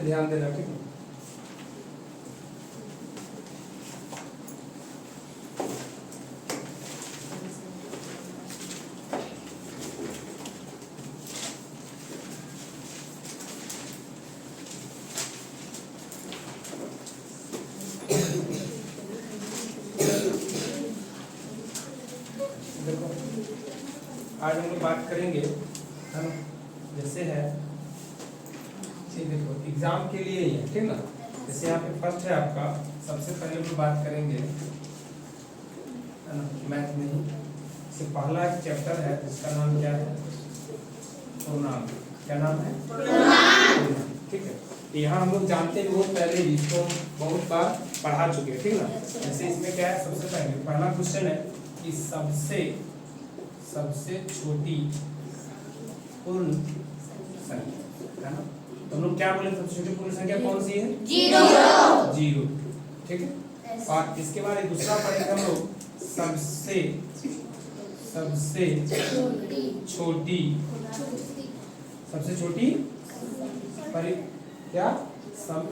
ध्यान देना, ठीक है। देखो आज हम लोग बात करेंगे, है ना, जैसे है देखो एग्जाम के लिए ही है, ठीक ना। जैसे यहाँ पे फर्स्ट है आपका, सबसे पहले हम बात करेंगे, है ना, मैथ में ही से पहला एक चैप्टर है जिसका नाम क्या है, पूर्णांक। क्या नाम है? पूर्णांक। ठीक है, यहाँ हम लोग जानते हैं बहुत पहले ही, इसको बहुत बार पढ़ा चुके हैं, ठीक ना। जैसे इसमें क्या है, सबसे पहले पहला क्वेश्चन है कि सबसे छोटी पूर्ण संख्या, है ना। तो हम लोग क्या बोले, सबसे छोटी पूर्ण संख्या कौन सी है? जीरो। ठीक है, और इसके बाद एक दूसरा पढ़ेंगे हम लोग, सबसे छोटी क्या,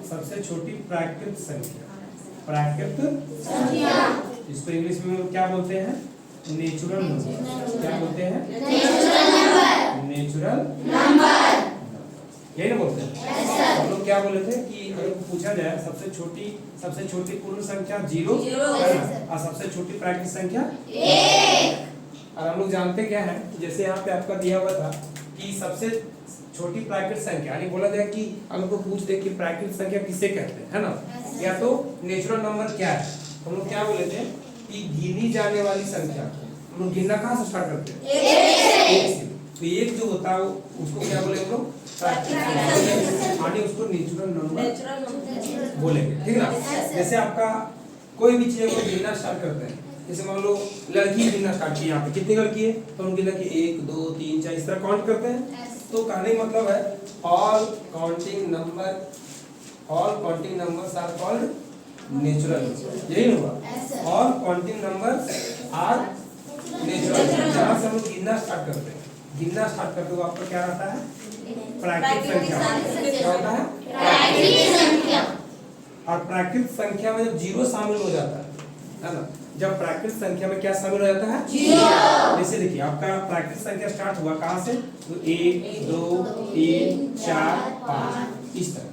सबसे छोटी प्राकृत संख्या, इसको इंग्लिश में लोग क्या बोलते हैं? Natural number. क्या बोलते हैं? नेचुरल नंबर, यही ना बोलते हैं। हम लोग क्या बोले थे कि अगर पूछा जाए सबसे छोटी पूर्ण संख्या 0 और सबसे छोटी प्राकृत संख्या 1, और हम लोग जानते क्या है, जैसे यहाँ पे आपका दिया हुआ था कि सबसे छोटी प्राकृत संख्या, यानी बोला जाए कि अगर को पूछ दे कि प्राकृत संख्या किसे कहते हैं, है ना, या तो नेचुरल नंबर क्या है, हम लोग क्या बोले थे कि गिनी जाने वाली संख्या, हम लोग गिनना कहाँ से स्टार्ट करते हैं? एक से। तो एक जो होता है उसको क्या बोलेंगे हम लोग? यानी उसको नेचुरल नंबर बोलेंगे, ठीक ना। जैसे आपका कोई भी चीज को गिनना स्टार्ट करते हैं, जैसे मान लो लड़की गिनना स्टार्ट की, यहाँ पे कितनी लड़की है, तो हम गिना कि 1 2 3 4 इस तरह काउंट करते हैं। तो कहने का मतलब है all counting numbers are called natural, यही होगा। All counting numbers are natural. जहाँ से हम लोग गिनना स्टार्ट करते हो आपका क्या रहता है? प्राकृत संख्या। क्या होता है? प्राकृत संख्या। और प्राकृत संख्या में जब 0 शामिल हो जाता है ना, जब प्राकृत संख्या में क्या शामिल हो जाता है? 0। जैसे देखिए आपका प्राकृत संख्या स्टार्ट हुआ कहाँ से? तो 1 2 3 4 5 इस तरह।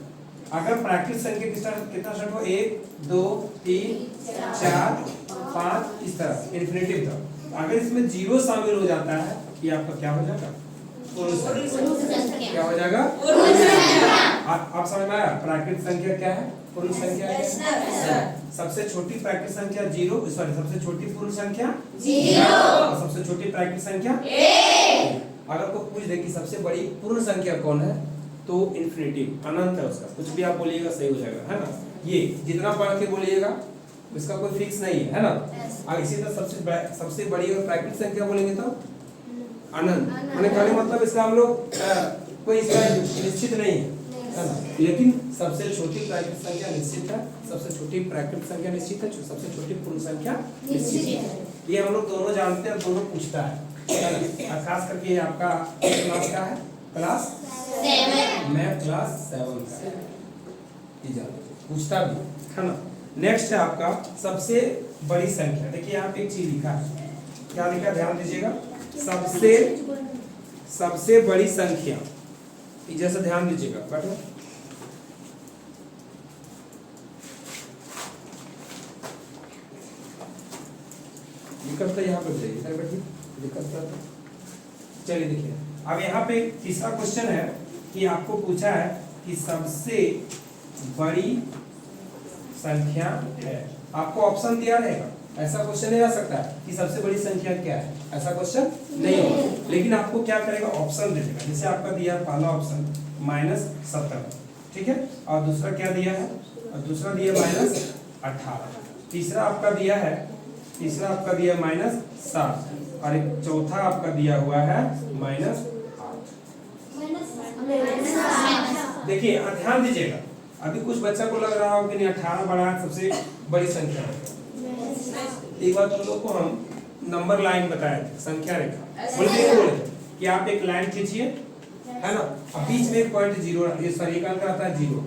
अगर प्राकृत संख्या कितना स्टार्ट हुआ? 1 2 3 4 5 इस तरह इन्फिनिटिव तक। अगर इसमें 0 शामिल हो जाता है, ये आपका क्या हो जाएगा? पूर्ण संख्या। क्या हो जाएगा? पूर्ण संख्या। आप समझ में आया? प्राकृत संख्या क्या है? पूर्ण संख्या है। सबसे छोटी प्राकृत संख्या 0, सॉरी सबसे छोटी पूर्ण संख्या 0 और सबसे छोटी प्राकृत संख्या 1। अगर को पूछ दे कि सबसे बड़ी पूर्ण संख्या कौन है, तो इन्फिनिटिव, अनंत है उसका, कुछ भी आप बोलिएगा सही हो जाएगा, है ना। ये जितना पढ़ के बोलिएगा इसका कोई फिक्स नहीं है ना। और इसी तरह सबसे बड़ी और प्राकृत संख्या बोलेंगे तो अनंत, मैंने कहने मतलब इसका हम लोग कोई इसका निश्चित नहीं है ना, लेकिन सबसे छोटी प्राकृत संख्या निश्चित है, सबसे छोटी प्राकृत संख्या निश्चित है, सबसे छोटी पूर्ण संख्या निश्चित है। ये हम लोग दोनों जानते हैं, दोनों पूछता है। खास करके आपका क्लास का है, क्लास 7, मैं क्लास 7 का पूछता भी है ना। नेक्स्ट है आपका सबसे बड़ी संख्या। देखिए यहाँ पे एक चीज लिखा है, क्या लिखा है ध्यान दीजिएगा, सबसे बड़ी संख्या, जैसे ध्यान दीजिएगा, बैठो। विकल्प यहाँ पे बताइए, इधर बैठिए, विकल्प। चलिए देखिए, अब यहाँ पे तीसरा क्वेश्चन है कि आपको पूछा है कि सबसे बड़ी संख्या है। आपको ऑप्शन दिया रहेगा, ऐसा क्वेश्चन नहीं आ सकता है कि सबसे बड़ी संख्या क्या है, ऐसा क्वेश्चन नहीं होगा। लेकिन आपको क्या करेगा, ऑप्शन दे देगा। जैसे आपका दिया पहला ऑप्शन -17, ठीक है, और दूसरा क्या दिया है, और दूसरा दिया -18, तीसरा आपका दिया -7 और एक चौथा आपका दिया हुआ है -8। देखिए ध्यान दीजिएगा, अभी कुछ बच्चा को लग रहा हो कि नहीं 18 बड़ा सबसे बड़ी संख्या है। एक बार तुम लोग को हम नंबर लाइन बताए थे, संख्या रेखा बोले थे कि आप एक लाइन खींचिए, है ना। अब बीच में एक पॉइंट जीरो, ये सॉरी एक अंक आता है जीरो।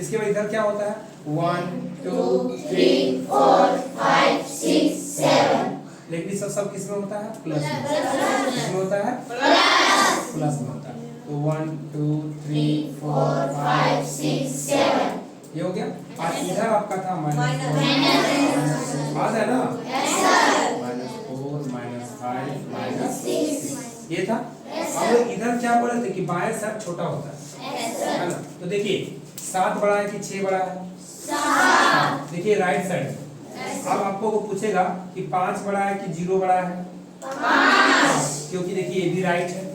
इसके बाद इधर क्या होता है 1 2 3 4 5 6 7, लेकिन ये सब किस में होता है प्लस में। किसमें होता है प्लस में होता है। तो 1 2 3 4 5 6 7 ये हो गया। और इधर आपका था माइनस, याद है ना, -4 -5 -6 ये था। अब इधर क्या बोले थे कि बाएं साइड छोटा होता है ना। तो देखिए 7 बड़ा है कि 6 बड़ा है, 7। देखिए राइट साइड अब आपको वो पूछेगा कि 5 बड़ा है कि 0 बड़ा है, 5, क्योंकि देखिए ये भी राइट है ना।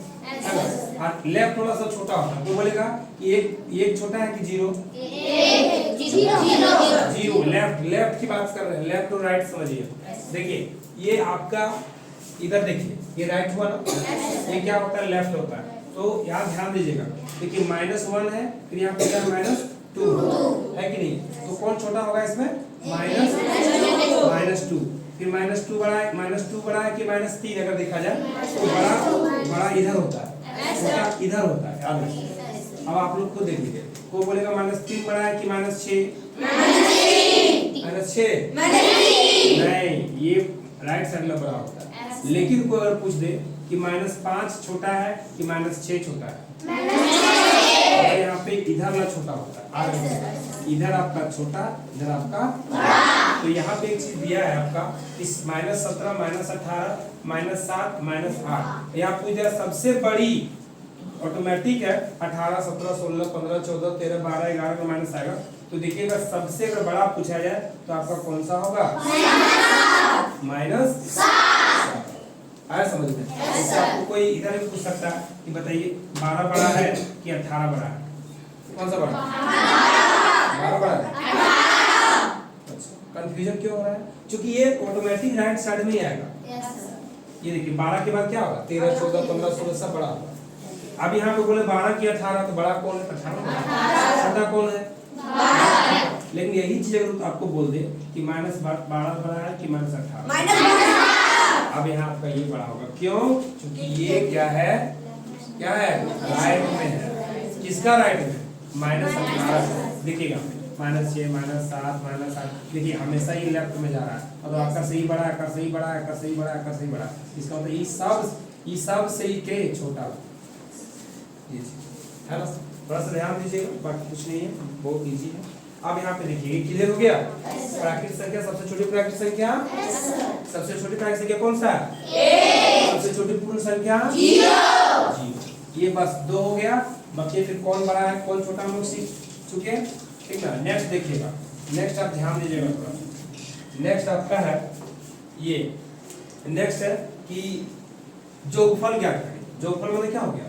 और लेफ्ट थोड़ा सा छोटा होता है तो बोलेगा कि एक छोटा है कि 0, 0 लेफ्ट की बात कर रहे हैं, लेफ्ट और राइट समझिए। देखिए ये आपका इधर देखिए ये राइट हुआ ना, ये क्या होता है लेफ्ट होता है। तो यहाँ ध्यान दीजिएगा, देखिए -1 है, फिर यहाँ पे क्या -2 है कि नहीं। तो कौन छोटा होगा इसमें -2, फिर -2 बड़ा है, -2 बड़ा है कि -3 अगर देखा जाए तो बड़ा इधर होता है, छोटा इधर होता है, याद रखिए। अब आप लोग खुद देख लीजिए, को बोलेगा -3 बड़ा है कि -6, -6 नहीं, ये राइट साइड में बड़ा होता है। लेकिन कोई अगर पूछ दे कि -5 छोटा है कि -6 छोटा है, तो यहाँ पे इधर ना छोटा होता है, इधर आपका छोटा, इधर आपका बड़ा। तो यहाँ पे एक चीज दिया है आपका इस -17 -18 -7 -8, यहाँ पूछ दिया सबसे बड़ी ऑटोमेटिक है 18 17 16 15 14 13 12 11 का माइनस आएगा। तो देखिएगा सबसे अगर बड़ा पूछा जाए तो आपका कौन सा होगा -7 आया समझ में। इससे आपको कोई इधर भी पूछ सकता है कि बताइए 12 बड़ा है कि 18 बड़ा है, कौन सा बड़ा 12 बड़ा है। अच्छा कंफ्यूजन क्यों हो रहा है, क्योंकि ये ऑटोमेटिक राइट साइड में ही आएगा। ये देखिए 12 के बाद क्या होगा 13 14 15 16 सब बड़ा होगा। अब यहाँ पे बोले 12 की 18 तो बड़ा कौन है 18, छोटा कौन है 12। लेकिन यही चीज अगर आपको बोल दे कि -12 बड़ा है कि -18, अब यहाँ आपका ये बड़ा होगा, क्यों, क्योंकि ये क्या है राइट में है। किसका राइट में -18, देखिएगा -6 -7 -8, देखिए हमेशा ही लेफ्ट में जा रहा है। और आपका सही बड़ा है, का सही बड़ा है, का सही बड़ा है, का सही बड़ा है, इसका मतलब ये सब सही के छोटा है ना। थोड़ा सा ध्यान दीजिएगा, बाकी कुछ नहीं है, बहुत इजी है। अब यहाँ पे देखिए क्लियर हो गया। प्राकृतिक संख्या सबसे छोटी प्राकृतिक संख्या, सबसे छोटी प्राकृतिक संख्या कौन सा है, सबसे छोटी पूर्ण संख्या 0। ये बस 2 हो गया, बाकी फिर कौन बड़ा है कौन छोटा हम लोग सीख चुके, ठीक ना। नेक्स्ट देखिएगा, नेक्स्ट आप ध्यान दीजिएगा थोड़ा। नेक्स्ट आपका है ये, नेक्स्ट है कि जोगफल क्या करें। जोगफल मतलब क्या हो गया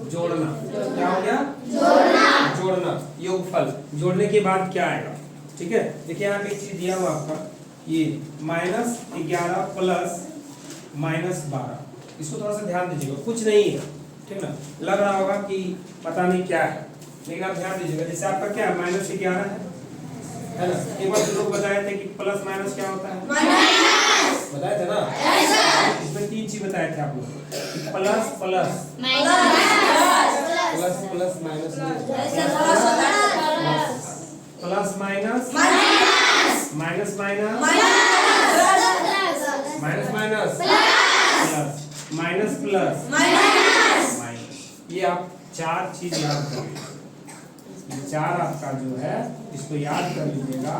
जोड़ना, क्या हो गया जोड़ना। योगफल जोड़ने के बाद क्या आएगा, ठीक है। देखिए यहाँ पे एक चीज दिया हुआ आपका ये -11 प्लस -12, इसको थोड़ा सा ध्यान दीजिएगा, कुछ नहीं है, ठीक ना। लग रहा होगा कि पता नहीं क्या है, लेकिन आप ध्यान दीजिएगा। जैसे आपका क्या -11 है ना, एक बार लोग बताए थे कि प्लस माइनस क्या होता है, बताए थे ना। इसमें 3 चीज बताए थे आप लोग, plus plus plus plus minus, plus minus minus minus minus minus plus minus plus minus. ये आप 4 चीज याद करिए, 4 आपका जो है इसको याद कर लीजिएगा।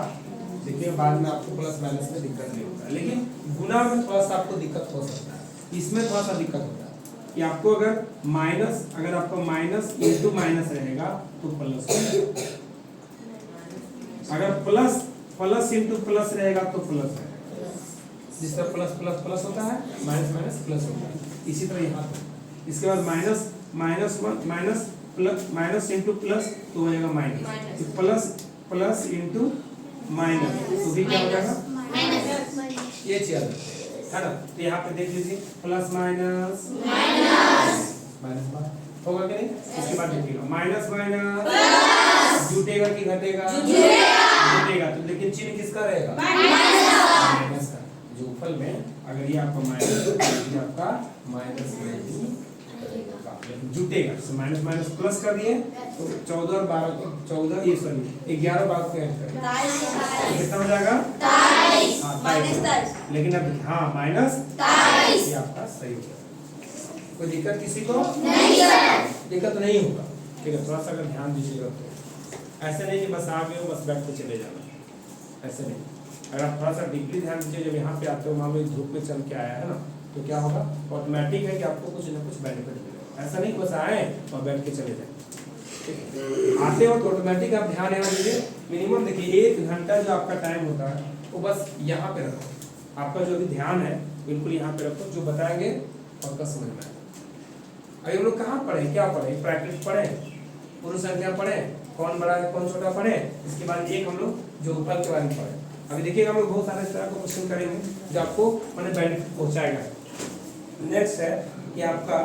देखिए बाद में आपको प्लस माइनस में दिक्कत नहीं होता, लेकिन गुना में थोड़ा सा आपको दिक्कत हो सकता है। इसमें थोड़ा सा दिक्कत होता है कि आपको अगर आपको माइनस इंटू माइनस रहेगा तो प्लस, अगर प्लस प्लस इंटू प्लस रहेगा तो प्लस है। जिस तरह प्लस प्लस प्लस होता है, माइनस माइनस प्लस होता है, इसी तरह यहाँ पर। इसके बाद minus minus minus plus minus into plus तो हो जाएगा माइनस, तो प्लस प्लस इंटू माइनस तो भी क्या हो जाएगा, ये चीज है ना। तो यहाँ पे देख लीजिए प्लस माइनस माइनस होगा कि नहीं। इसके बाद देखिएगा माइनस माइनस जुटेगा कि घटेगा, जुटेगा। तो लेकिन चिन्ह किसका रहेगा, माइनस का। जोगफल में अगर ये आपका माइनस, ये आपका माइनस में ही रहेगा। लेकिन जुटेगा। तो माइनस माइनस प्लस कर दिए तो 14 और 12 को 14 ये सॉरी 11 12 को ऐड करें कितना हो जाएगा 23। लेकिन अब हाँ माइनस 23 ये आपका सही हो जाएगा। कोई दिक्कत किसी को नहीं दिक्कत नहीं होगा। ठीक है, थोड़ा सा अगर ध्यान दीजिएगा तो ऐसे नहीं कि बस आ गए हो बस बैठ के चले जाना, ऐसे नहीं। अगर आप थोड़ा सा डीपली ध्यान दीजिए, जब यहाँ पे आते हो मान लो धूप में चल के आया है ना, तो क्या होगा ऑटोमेटिक है कि आपको कुछ ना कुछ बेनिफिट मिलेगा। ऐसा नहीं बस आए और बैठ के चले जाए। ठीक है, आते हो तो ऑटोमेटिक आप ध्यान यहाँ दीजिए। मिनिमम देखिए 1 घंटा जो आपका टाइम होता है वो बस यहाँ पे रखो। आपका जो भी ध्यान है बिल्कुल यहाँ पे रखो, जो बताएंगे पक्का समझ में आएगा। अभी हम लोग कहाँ पढ़े, क्या पढ़े, ब्रैकेट पढ़े, पूर्ण संख्या पढ़े, कौन बड़ा है कौन छोटा पढ़े, इसके बाद एक हम लोग जो ऊपर के बारे में पढ़े। अभी देखिए हम लोग बहुत सारे इस तरह का क्वेश्चन करेंगे जो आपको मैंने बेनिफिट पहुंचाएगा। नेक्स्ट है कि आपका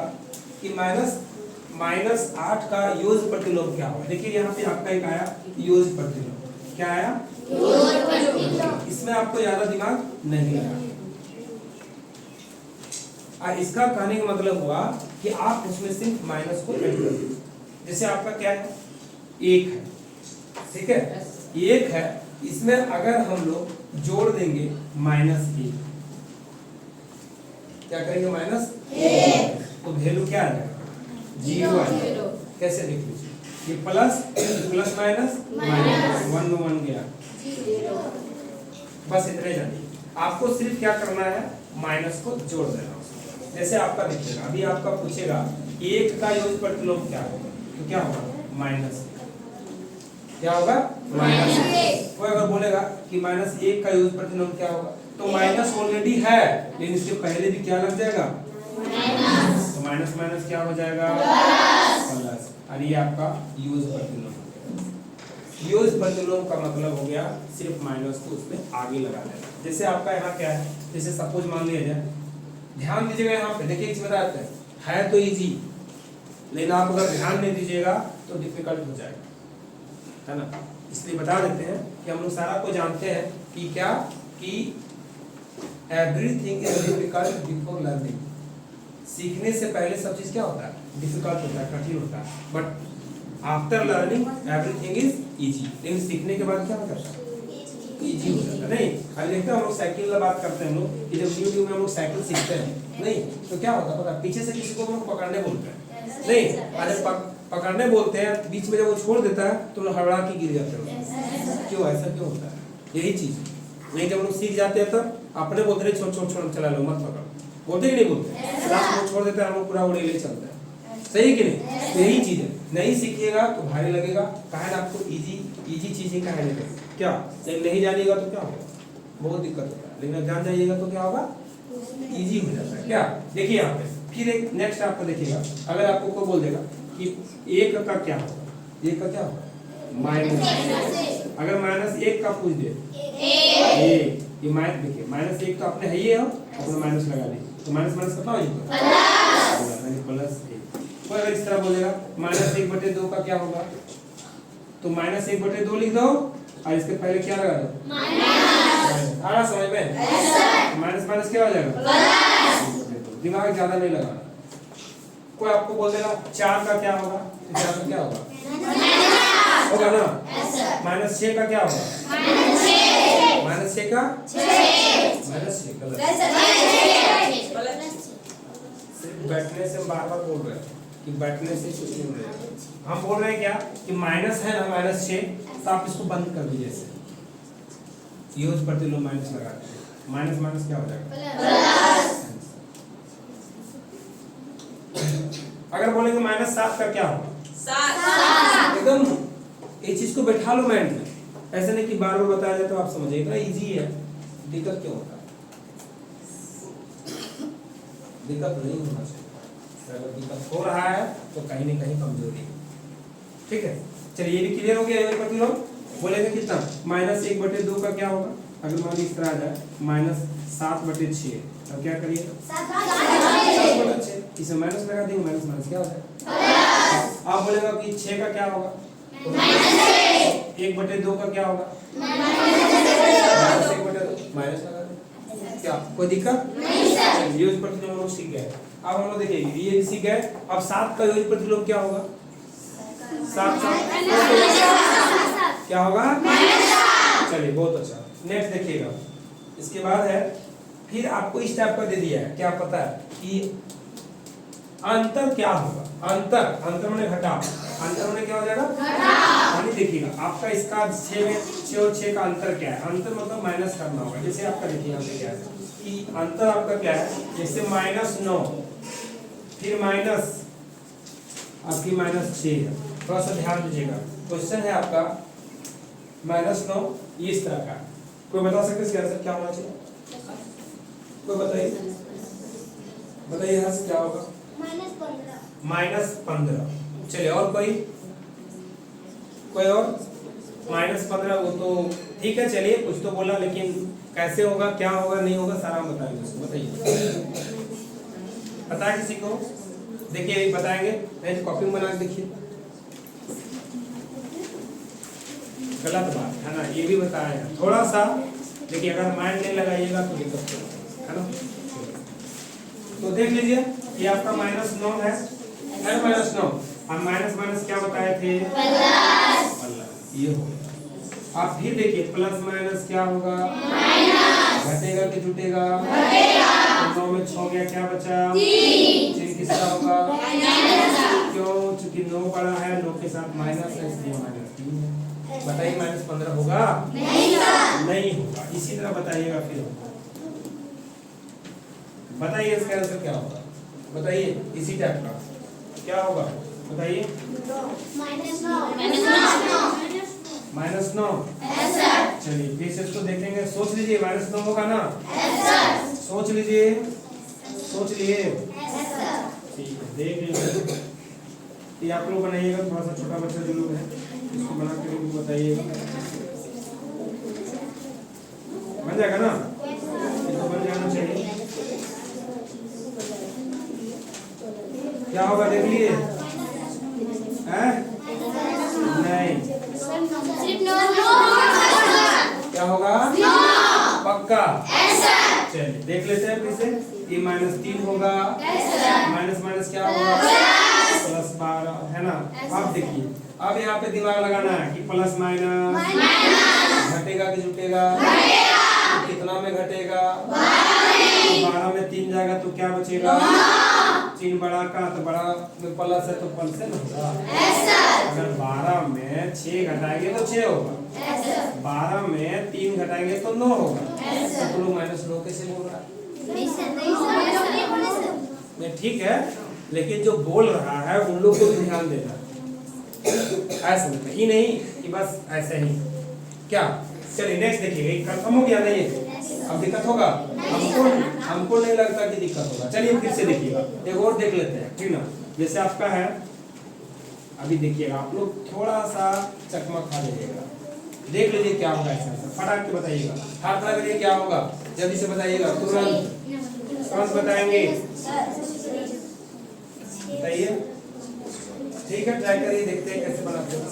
कि -8 का योग प्रतिलोम क्या होगा। देखिए यहाँ पे आपका एक आया योग प्रतिलोम, क्या आया योग प्रतिलोम। इसमें आपको ज्यादा दिमाग नहीं लगा। इसका कहने का मतलब हुआ कि आप इसमें सिर्फ माइनस को ऐड कर दीजिए। जैसे आपका क्या है 1 है, ठीक है 1 है, इसमें अगर हम लोग जोड़ देंगे -1, क्या करेंगे -1 तो वैल्यू क्या आ जाएगा 0 आ जाएगा। कैसे देख लीजिए, ये प्लस माइनस 1 में 1 गया, बस इतने जानिए। आपको सिर्फ क्या करना है माइनस को जोड़ देना। जैसे आपका देखिएगा अभी आपका पूछेगा 1 का योग प्रतिलोम क्या होगा, तो क्या होगा माइनस, क्या होगा माइनस। कोई अगर बोलेगा कि -1 का योग प्रतिलोम क्या होगा, तो माइनस ऑलरेडी है लेकिन इसके पहले भी क्या लग जाएगा माइनस, तो माइनस माइनस क्या हो जाएगा प्लस। और ये आपका योग प्रतिलोम। योग प्रतिलोम का मतलब हो गया सिर्फ माइनस को उसमें आगे लगा देना। जैसे आपका यहाँ क्या है, जैसे सपोज मान लिया जाए, ध्यान दीजिएगा यहाँ पे देखिए एक बताते हैं है तो इजी, लेकिन आप अगर ध्यान नहीं दीजिएगा तो डिफिकल्ट हो जाएगा, है ना। इसलिए बता देते हैं कि हम लोग सारा को जानते हैं कि क्या कि everything is difficult before learning. सीखने से पहले सब चीज क्या होता है डिफिकल्ट होता है, कठिन होता है, but after learning everything is easy. लेकिन सीखने के बाद क्या होता है इजी हो जाता है। नहीं अभी देखते हैं हम लोग साइकिल की बात करते हैं, हम लोग कि जब न्यू में हम लोग साइकिल सीखते हैं नहीं तो क्या होता है पता, पीछे से किसी को हम लोग पकड़ने बोलते हैं नहीं, अरे पकड़ने बोलते हैं, बीच में जब वो छोड़ देता है तो लोग हड़बड़ा के गिर जाते हैं। क्यों ऐसा क्यों होता है, यही चीज नहीं। जब हम लोग सीख जाते हैं तब अपने बोलते हैं छोड़ चला लो मत पकड़ो, बोलते कि नहीं बोलते, लास्ट में छोड़ देते हैं हम लोग पूरा उड़े ले चलते हैं, सही कि नहीं। तो यही चीज है, नहीं सीखिएगा तो भारी लगेगा, कहे ना आपको इजी चीजें कहे लगेगा क्या, नहीं जानिएगा तो क्या होगा बहुत दिक्कत होगा, लेकिन जान जाइएगा तो क्या होगा इजी हो जाता है। क्या देखिए यहाँ पे फिर एक नेक्स्ट आपको देखिएगा, अगर आपको कोई बोल देगा कि 1 का क्या होगा, 1 का क्या होगा माइनस, अगर -1 का पूछ दे ये माइनस, देखिए -1 तो अपने है ही है, अपने माइनस लगा दी तो माइनस कितना हो जाएगा +1। कोई अगर इस तरह बोलेगा -1/2 का क्या होगा, तो -1/2 लिख दो और इसके पहले क्या लगा दो माइनस। आ रहा समझ में, माइनस क्या हो जाएगा दिमाग ज्यादा नहीं लगाना। कोई आपको बोल देगा 4 का क्या होगा, तो 4 का क्या होगा ना -6 का क्या होगा -6 का सिर्फ बैठने से बार बार बोल रहे हैं कि बैठने से कुछ नहीं हो रहा है। हम बोल रहे हैं क्या कि माइनस है ना -6, तो आप इसको बंद कर दीजिए ऐसे योग प्रतिलोम माइनस लगा दीजिए, माइनस क्या हो जाएगा अगर बोलेंगे -7 का क्या होगा 7, एकदम ये चीज को बैठा लो माइंड में, ऐसे नहीं कि बार बार बताया जाए तो आप समझिए, इतना इजी है, दिक्कत क्यों होता है, दिक्कत नहीं होना चाहिए। अगर दिक्कत हो रहा है तो कहीं ना कहीं कमजोरी है। ठीक है चलिए ये भी क्लियर हो गया। योग प्रतिलोम बोलेंगे कितना -1/2 का क्या होगा, अगर मान लीजिए इस तरह आ जाए -7/6, अब क्या करिए 7/6, इसे माइनस लगा देंगे, माइनस क्या हो जाएगा। आप बोलेगा कि 6 का क्या होगा, 1/2 का क्या होगा -1/2 माइनस लगा देंगे, क्या कोई दिक्कत नहीं सर। योग प्रतिलोम हम लोग सीख गए। अब हम लोग देखिए ये भी सीख गए। अब 7 का योग प्रतिलोम क्या होगा? 7 क्या होगा? चलिए बहुत अच्छा। नेक्स्ट देखिएगा, इसके बाद है फिर आपको इस टाइप का दे दिया है, क्या पता है कि अंतर क्या होगा? अंतर मैंने घटा, अंतर मैंने क्या हो जाएगा? घटा। देखिएगा आपका इसका 6 में 6 और 6 का अंतर क्या है? अंतर मतलब माइनस करना होगा। जैसे आपका देखिए यहाँ पे क्या है कि अंतर आपका क्या है, जैसे -9 फिर माइनस आपकी -6 है। थोड़ा सा ध्यान दीजिएगा, क्वेश्चन है आपका -9 ये इस तरह का। कोई बता सकते इसका आंसर क्या होना चाहिए? कोई बताइए, बताइए यहाँ से क्या होगा? -15। चलिए और कोई और? -15 वो तो ठीक है, चलिए कुछ तो बोला, लेकिन कैसे होगा, क्या होगा, नहीं होगा, सारा हम बताएंगे उसको। बताइए, बताए किसी को? देखिए बताएंगे, नहीं कॉपी में बना के देखिए। गलत बात है ना, ये भी बताया है थोड़ा सा। देखिए अगर माइंड नहीं लगाइएगा तो दिक्कत है ना। तो देख लीजिए ये आपका -9 है -9। हम माइनस क्या बताए थे? प्लस। ये हो गया। आप फिर देखिए प्लस माइनस क्या होगा? घटेगा कि जुटेगा? तो 9 में 6 गया, क्या बचा? 3 किसका होगा? क्यों? चूंकि 9 बड़ा है, 9 के साथ माइनस है, इसलिए -3 है। बताइए -15 होगा? नहीं होगा। इसी तरह बताइएगा फिर, बताइए इसका आंसर क्या होगा? बताइए इसी टाइप का क्या होगा? बताइए। -9। चलिए फिर से इसको देखेंगे, सोच लीजिए -9 होगा ना? सोच लीजिए, सोच लिए? ठीक है, देख लीजिए। ये आप लोग बनाइएगा, थोड़ा सा छोटा बच्चा जो लोग है इसको बना के बताइएगा, बन जाएगा ना? इसको बन जाना चाहिए। क्या होगा देख लिए? नहीं, क्या होगा? पक्का? चलिए देख लेते हैं फिर से। ये -3 होगा, माइनस क्या होगा? +12 है ना। अब देखिए, अब यहाँ पे दिमाग लगाना है कि प्लस माइनस घटेगा कि जुटेगा? तो कितना में घटेगा? 12 में 3 जाएगा तो क्या बचेगा? 3 बड़ा का तो बड़ा में प्लस है तो प्लस है ना होगा। अगर 12 में 6 घटाएंगे तो 6 होगा, 12 में 3 घटाएंगे तो 9 होगा। तो लोग -9 कैसे बोल रहा है? नहीं ठीक है, लेकिन जो बोल रहा है उन लोग को भी ध्यान देना, ऐसा नहीं कि बस ऐसे ही क्या। चलिए नेक्स्ट देखिएगा, कंफर्म हो गया? नहीं अब दिक्कत होगा? हमको नहीं लगता कि दिक्कत होगा। चलिए फिर से देखिएगा, एक और देख लेते हैं, ठीक ना। जैसे आपका है, अभी देखिएगा आप लोग थोड़ा सा चकमा खा लीजिएगा, देख लीजिए क्या होगा। ऐसा फटाक के बताइएगा, हाथ लगा लीजिए, क्या होगा जल्दी से बताइएगा, तुरंत बताएंगे, बताइए। ठीक है, ट्राई करिए, देखते हैं कैसे बनाते हैं।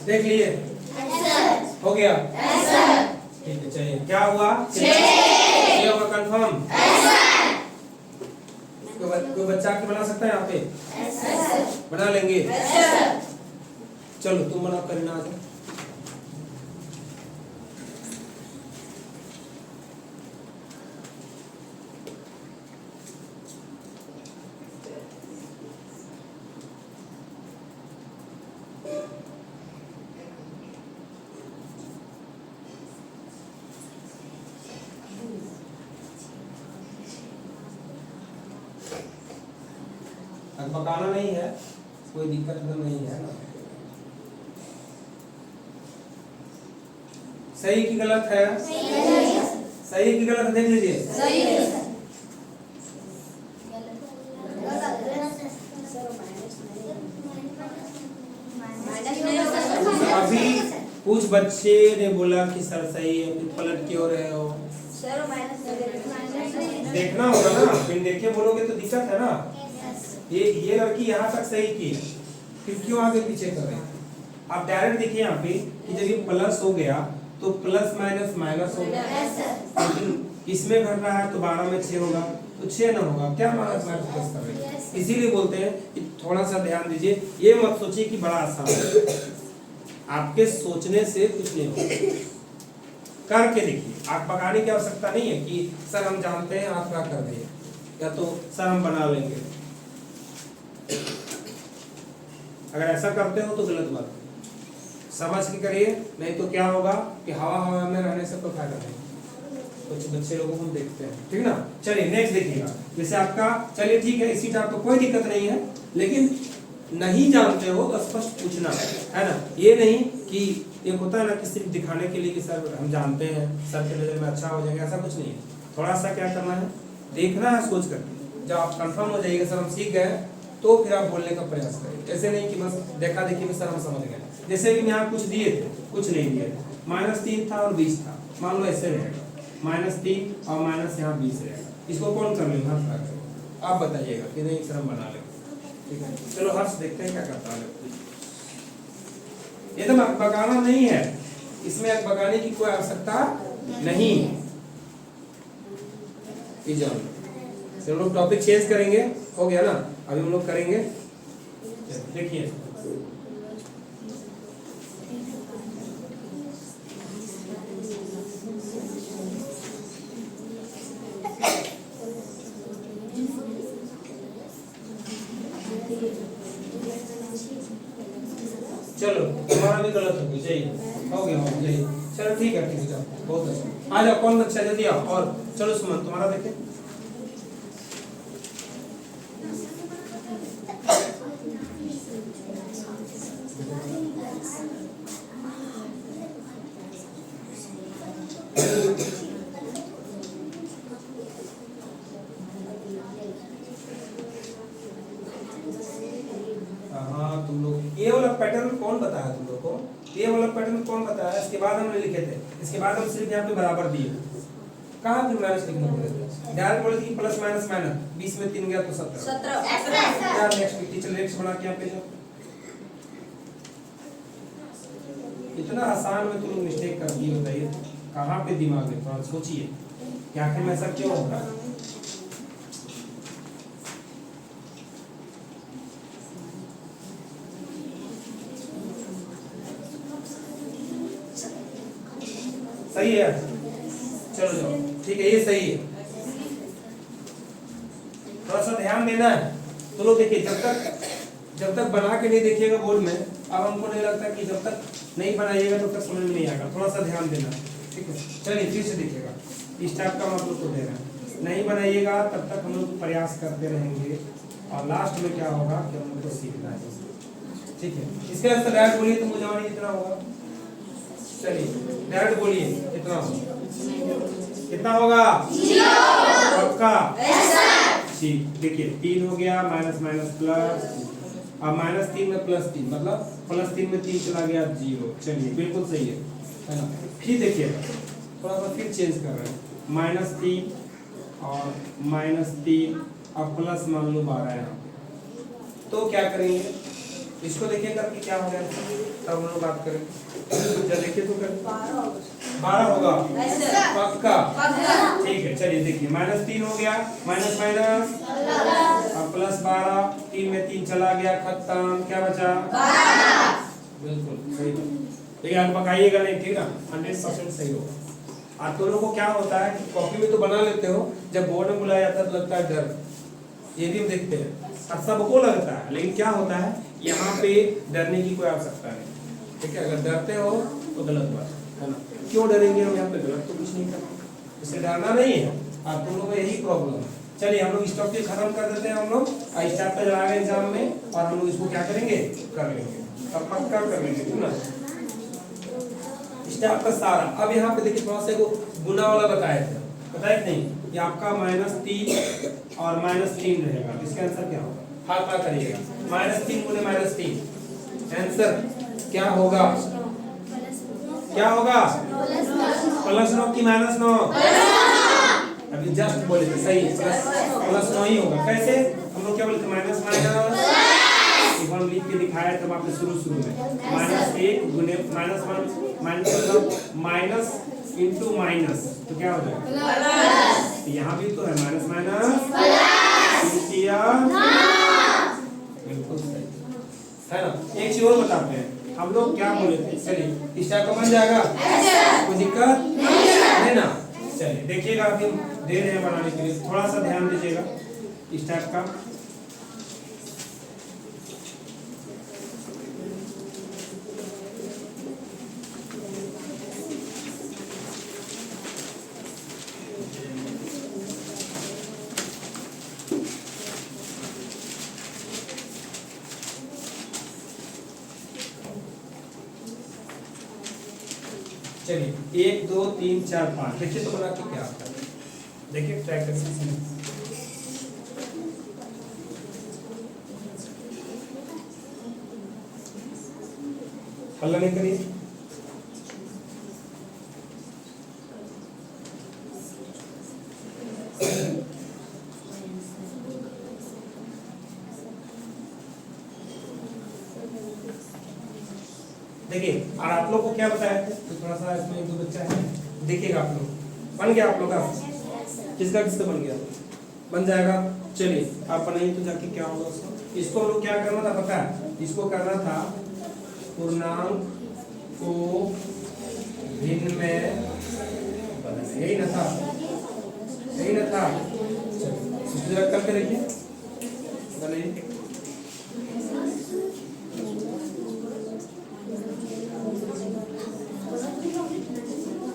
देख लिए? हो गया? ठीक है, चलिए क्या हुआ? 6 होगा कंफर्म? कोई बच्चा के बना सकता है यहाँ पे? बना लेंगे? चलो तुम बना, करना आ जाओ। पकाना नहीं है, कोई दिक्कत तो नहीं है ना। सही की गलत है? सही की गलत देख लीजिए। सही है। अभी कुछ बच्चे ने बोला कि सर सही है, फिर पलट क्यों रहे हो? सर माइनस देखना होगा ना, फिर देख के बोलोगे तो दिक्कत है ना। ये लड़की यहाँ तक सही की, फिर क्यों आगे पीछे कर रही है? आप डायरेक्ट देखिए यहाँ पे कि जब ये प्लस हो गया तो प्लस माइनस माइनस हो गया, लेकिन इसमें घट रहा है तो 12 में 6 होगा, तो 6 ना होगा, क्या माइनस माइनस प्लस कर रही है। इसीलिए बोलते हैं कि थोड़ा सा ध्यान दीजिए, ये मत सोचिए कि बड़ा आसान है, आपके सोचने से कुछ नहीं होगा, करके देखिए। आप पकाने की आवश्यकता नहीं है कि सर हम जानते हैं आप क्या कर दिए, या तो सर हम बना लेंगे। अगर ऐसा करते हो तो गलत बात है, समझ के करिए, नहीं तो क्या होगा कि हवा हवा में रहने से कोई फायदा नहीं। कुछ बच्चे लोगों को हम देखते हैं, ठीक ना। चलिए नेक्स्ट देखिएगा, जैसे आपका, चलिए ठीक है, इसी टाइप तो कोई दिक्कत नहीं है, लेकिन नहीं जानते हो तो स्पष्ट पूछना है ना। ये नहीं कि एक होता है ना कि सिर्फ दिखाने के लिए कि सर हम जानते हैं, सर के नजर में अच्छा हो जाएगा, ऐसा कुछ नहीं है। थोड़ा सा क्या करना है, देखना है सोच करके, जब आप कंफर्म हो जाइएगा सर हम सीख गए, तो फिर आप बोलने का प्रयास करें। ऐसे नहीं कि बस देखा देखी में सर हम समझ गए। जैसे कि यहाँ कुछ दिए थे, कुछ नहीं दिए, -3 था और 20 था, मान लो ऐसे रहेगा, -3 और माइनस यहाँ 20 रहेगा। इसको कौन कर लेगा? आप बताइएगा कि नहीं सर हम बना लेंगे, ठीक है। चलो हर्ष देखते हैं क्या करता है। ये तो बकाना नहीं है, इसमें बकाने की कोई आवश्यकता नहीं है। हम लोग टॉपिक चेंज करेंगे, हो गया ना, अभी हम लोग करेंगे। देखिए चलो हमारा भी गलत हो गया, जाइए हो गया जाइए, चलो ठीक है, ठीक है, जाओ, बहुत अच्छा। आ जाओ, कौन बच्चा जल्दी आओ। और चलो सुमन तुम्हारा देखें, हाँ तुम लोग ये वाला पैटर्न कौन बताया तुम लोग को? ये वाला पैटर्न कौन बताया? इसके बाद हमने लिखे थे, इसके बाद हम सिर्फ यहाँ पे बराबर दिए, कहाँ फिर माइनस लिखने बोले थे? डायरेक्ट बोले थे कि प्लस माइनस माइनस, 20 में 3 गया तो 17। यार नेक्स्ट टीचर नेक्स्ट बना के यहाँ पे जो इतना आसान में तुम लोग मिस्टेक कर दिए, बताइए कहाँ पे दिमाग है? थोड़ा सोचिए कि आखिर में ऐसा क्यों हो रहा है। सही है, चलो जाओ, ठीक है, ये सही है। थोड़ा सा ध्यान देना है। तो लोग देखिए, जब तक बना के नहीं देखिएगा बोर्ड में, अब हमको नहीं लगता कि जब तक नहीं बनाइएगा तब तक समझ में नहीं आएगा। थोड़ा सा ध्यान देना, ठीक है। चलिए फिर से देखिएगा, इस टाइप का मतलब को देना है, नहीं बनाइएगा तब तक हम लोग प्रयास करते रहेंगे, और लास्ट में क्या होगा कि हम लोग को सीखना है, ठीक है। इसके अंदर डायरेक्ट बोलिए तो मुझे कितना होगा? चलिए डायरेक्ट बोलिए कितना होगा? कितना होगा? पक्का? ठीक, देखिए 3 हो गया, माइनस माइनस प्लस, अब -3 में +3 मतलब +3 में 3 चला गया 0। चलिए बिल्कुल सही है ना। फिर देखिए थोड़ा सा फिर चेंज कर रहे हैं, -3 और -3 अब प्लस मान लो 12 है, तो क्या करेंगे? इसको देखिए करके क्या हो गया, तब हम लोग बात करें। देखिए तो कर 12 होगा पक्का? ठीक है, चलिए देखिए -3 हो गया, माइनस माइनस अब +12, 3 में 3 चला गया, खत्म, क्या बचा? 12। बिल्कुल सही बात, लेकिन आप पकाइएगा नहीं, ठीक है, 100% सही होगा। आप लोगों को क्या होता है कि कॉपी में तो बना लेते हो, जब बोर्ड में बुलाया जाता है तो लगता है डर, ये भी हम देखते हैं, और सबको लगता है, लेकिन क्या होता है यहाँ पे डरने की कोई आवश्यकता नहीं, ठीक है। अगर डरते हो तो गलत बात है ना, क्यों डरेंगे हम? यहाँ पे गलत तो कुछ नहीं करते, इससे डरना नहीं है। आप तुम लोगों को यही प्रॉब्लम है। चलिए हम लोग इस टॉपिक खत्म कर देते हैं, हम लोग इस चैप्टर चलाएंगे एग्जाम में, और हम लोग इसको क्या करेंगे? कर लेंगे, अब पक्का कर लेंगे, ठीक ना। इस चैप्टर सारा, अब यहाँ पे देखिए थोड़ा सा गुना वाला बताए थे, बताए नहीं? ये आपका -3 और -3 रहेगा, इसका आंसर क्या होगा? हाथ करिएगा, -3 गुने -3, आंसर क्या होगा? क्या होगा? +9 की -9? अभी जस्ट बोले थे सही, +9 ही होगा। कैसे? हम लोग क्या बोले थे? माइनस एक बार लिख के दिखाया था आपने शुरू में। -1 गुने -1 माइनस इंटू माइनस तो क्या हो जाएगा? यहाँ भी तो है माइनस बिल्कुल सही है ना। एक चीज और बताते हैं, हम लोग क्या बोले थे? चलिए इस टाइप का बन जाएगा, कोई दिक्कत नहीं ना। चलिए देखिएगा, अभी हम दे रहे हैं बनाने के लिए, थोड़ा सा ध्यान दीजिएगा इस टाइप का। चलिए 1 2 3 4 5 देखिए तो बना के क्या आता है, देखिए ट्राई करके। हल्ला नहीं करिए। देखिए और आप लोग को क्या बताया थे? तो थोड़ा सा इसमें एक दो बच्चा है, देखिएगा आप लोग। बन गया आप लोग का? किसका बन गया? बन जाएगा। चलिए आप बनाइए तो जाके क्या होगा उसको। इसको हम लोग क्या करना था पता है? इसको करना था पूर्णांक को भिन्न में बदलना, यही ना था? यही ना था? चलिए करके देखिए, बनाइए।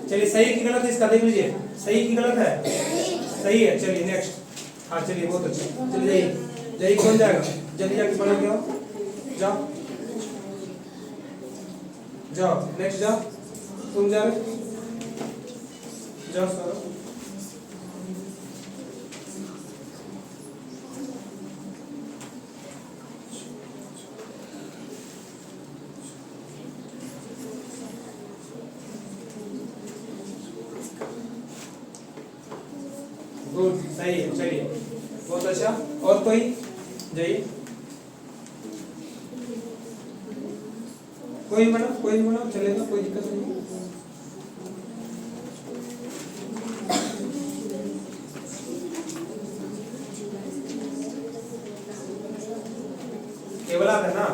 चलिए सही की गलत है इसका देख लीजिए, सही की गलत है? सही है। चलिए नेक्स्ट। हाँ चलिए बहुत अच्छा, चलिए जाइए जाइए, कौन जाएगा? जल्दी जाके बना के आओ, जाओ जाओ नेक्स्ट जाओ, तुम जा रहे जाओ सर। गुड, सही है। चलिए बहुत अच्छा। और कोई? जाइए, कोई बनाओ, कोई बनाओ, चलेगा, कोई दिक्कत नहीं। टेबल आता है ना?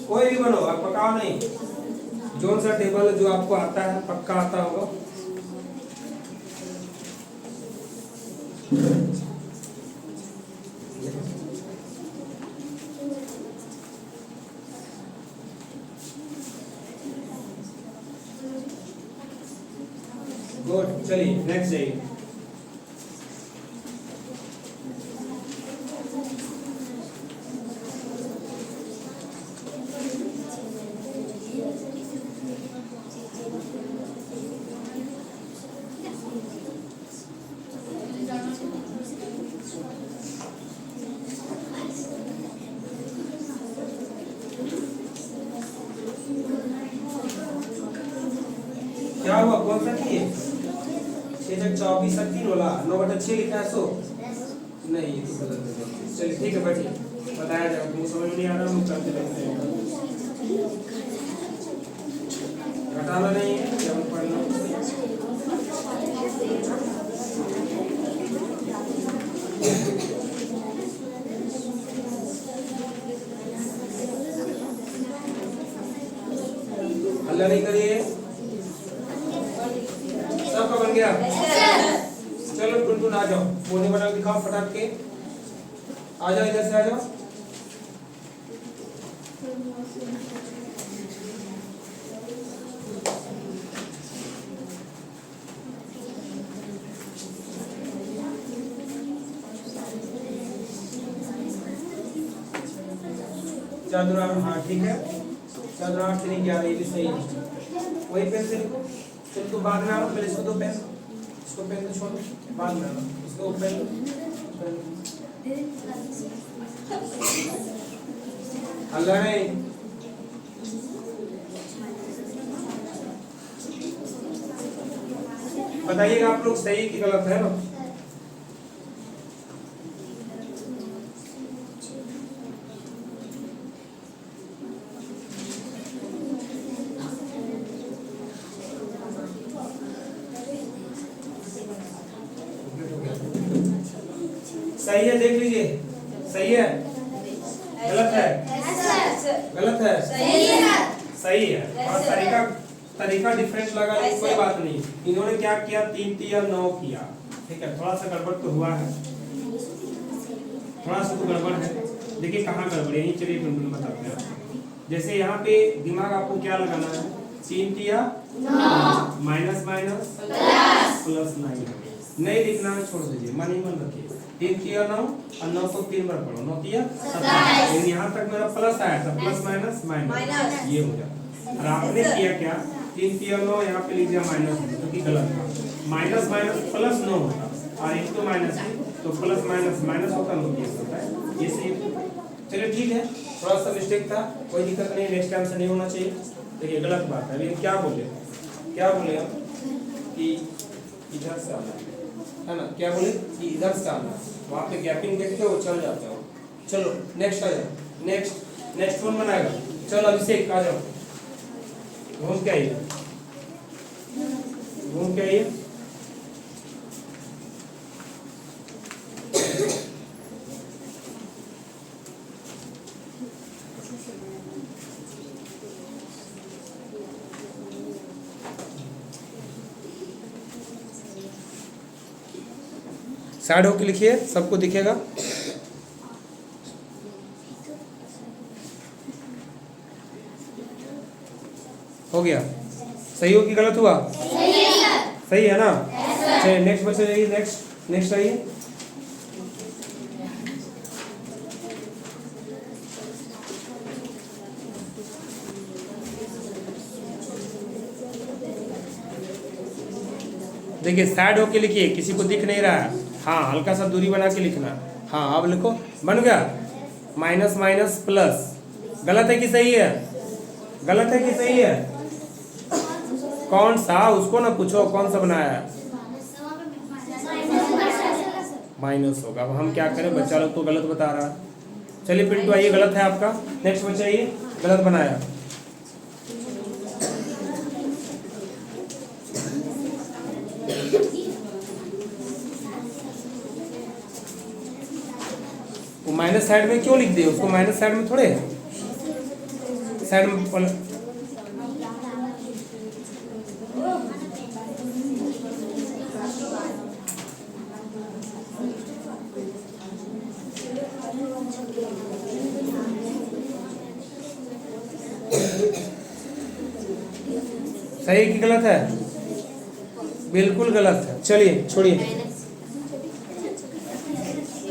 कोई भी बनो, आप पकाओ नहीं। जोन सा टेबल जो आपको आता है, पक्का आता होगा। गुड, चलिए नेक्स्ट जाइए। क्या हुआ? कौन सा की? 6 3 वाला 9/6 लिखा है 100 नहीं, ये तो गलत है। चलिए ठीक है, बैठिए, बताया जाएगा। तुमको समझ में नहीं आ रहा, हम करते रहते हैं। घटाना नहीं है, जब पढ़ना हल्ला नहीं करिए। सबका बन गया? चलो टुनटुन आ जाओ, मोने बना दिखाओ फटाक के। आ जाओ, इधर से आ जाओ। चंद्राम, हाँ ठीक है। चंद्राम 3 11 ये भी सही है। वही पेन से लिखो। चलो तो बाद में आओ, पहले इसको दो पेन, इसको पेन तो छोड़ो, बाद में आओ, इसको पेन। हल्ला नहीं। बताइएगा आप लोग सही कि गलत है ना। सही है, देख लीजिए सही है गलत है, गलत है सही है। और तरीका डिफरेंट लगा लेकिन कोई बात नहीं। इन्होंने क्या किया 3 3 और 9 किया, ठीक है। थोड़ा सा गड़बड़ तो हुआ है, थोड़ा सा तो गड़बड़ है। देखिए कहाँ गड़बड़ है, चलिए बिल्कुल बताते हैं। जैसे यहाँ पे दिमाग आपको क्या लगाना है, 3 3 माइनस माइनस प्लस 9 नहीं लिखना है, छोड़ दीजिए, मन ही मन रखिए। 3 3 9 और 9 को 3 बार पढ़ो, 9 3 27। यहाँ तक मेरा प्लस आया था, प्लस माइनस माइनस ये हो जाता। और आपने किया क्या 3 3 9 यहाँ पे लीजिए माइनस, क्योंकि गलत था। माइनस माइनस प्लस 9 होता और इनटू माइनस तो प्लस माइनस माइनस होता है, ये सही। चलिए ठीक है, थोड़ा सा मिस्टेक था, कोई दिक्कत नहीं, नेक्स्ट टाइम से नहीं होना चाहिए। देखिए गलत बात है। अभी क्या बोले हम कि इधर से आना है ना, क्या बोले कि इधर से आना, वहाँ पे गैपिंग देखते हो चल जाते हो। चलो नेक्स्ट आ जाओ, नेक्स्ट कौन बनाएगा, चलो अभिषेक आ जाओ, घूम के आइए, घूम के आइए। साइड होके लिखिए, सबको दिखेगा। हो गया, सही हो कि गलत हुआ? सही है ना। चलिए नेक्स्ट क्वेश्चन जाइए, नेक्स्ट आइए। देखिए साइड होके लिखिए, किसी को दिख नहीं रहा है। हाँ हल्का सा दूरी बना के लिखना। हाँ अब लिखो, बन गया माइनस माइनस प्लस। गलत है कि सही है? गलत है कि सही है? कौन सा, उसको ना पूछो कौन सा बनाया है। माइनस होगा। अब हम क्या करें, बच्चा लोग तो गलत बता रहा है। चलिए पिंटू आइए, गलत है आपका। नेक्स्ट बच्चा आइए, गलत बनाया। वो माइनस साइड में क्यों लिख दिए उसको, माइनस साइड में थोड़े साइड में सही कि गलत है? बिल्कुल गलत है। चलिए छोड़िए,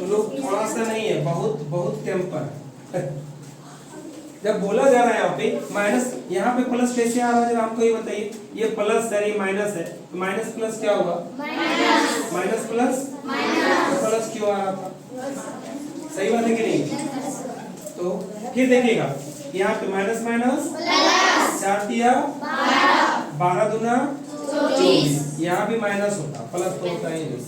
लोग थोड़ा सा नहीं है, बहुत टेम्पर है। जब बोला जा रहा है यहाँ पे माइनस, यहाँ पे प्लस कैसे आ रहा है, जब आपको ये बताइए। ये प्लस है, ये माइनस है, तो माइनस प्लस क्या होगा, माइनस प्लस प्लस क्यों आ रहा था? सही बात है कि नहीं? तो फिर देखिएगा यहाँ पे माइनस माइनस 4 तिया 12 दूना 24। यहाँ भी माइनस होता, प्लस तो होता ही नहीं,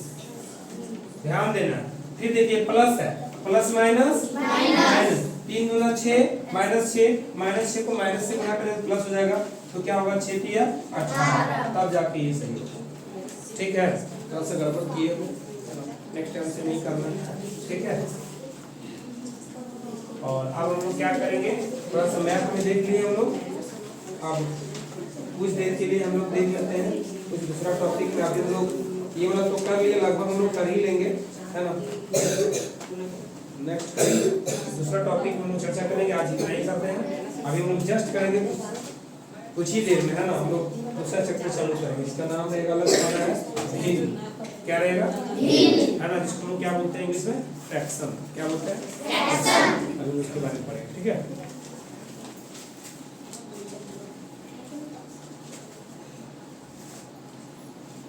ध्यान देना। फिर देखिए प्लस है, प्लस माइनस माइनस 3 दूना 6 माइनस 6 को माइनस से गुणा करें प्लस हो जाएगा, तो क्या होगा 6 तिया 18, तब जाके ये सही होगा। ठीक है, कल से गड़बड़ किए हो, नेक्स्ट टाइम से नहीं करना है, ठीक है। और अब हम लोग क्या करेंगे, थोड़ा सा मैथ में देख लिए हम लोग। अब कुछ देर के लिए हम लोग देख लेते हैं कुछ दूसरा टॉपिक में। अभी हम लोग ये वाला तो कर लिए, लगभग हम लोग कर ही लेंगे, है ना। नेक्स्ट दूसरा टॉपिक हम लोग चर्चा करेंगे, आज इतना ही करते हैं। अभी हम लोग जस्ट करेंगे कुछ ही देर में, है ना। हम लोग दूसरा चैप्टर चालू करेंगे, इसका नाम रहेगा, अलग वाला है भिन्न। क्या रहेगा, है ना, जिसको हम क्या बोलते हैं इंग्लिश में, फ्रैक्शन। क्या बोलते हैं, फ्रैक्शन। अभी उसके बारे में पढ़ेंगे, ठीक है।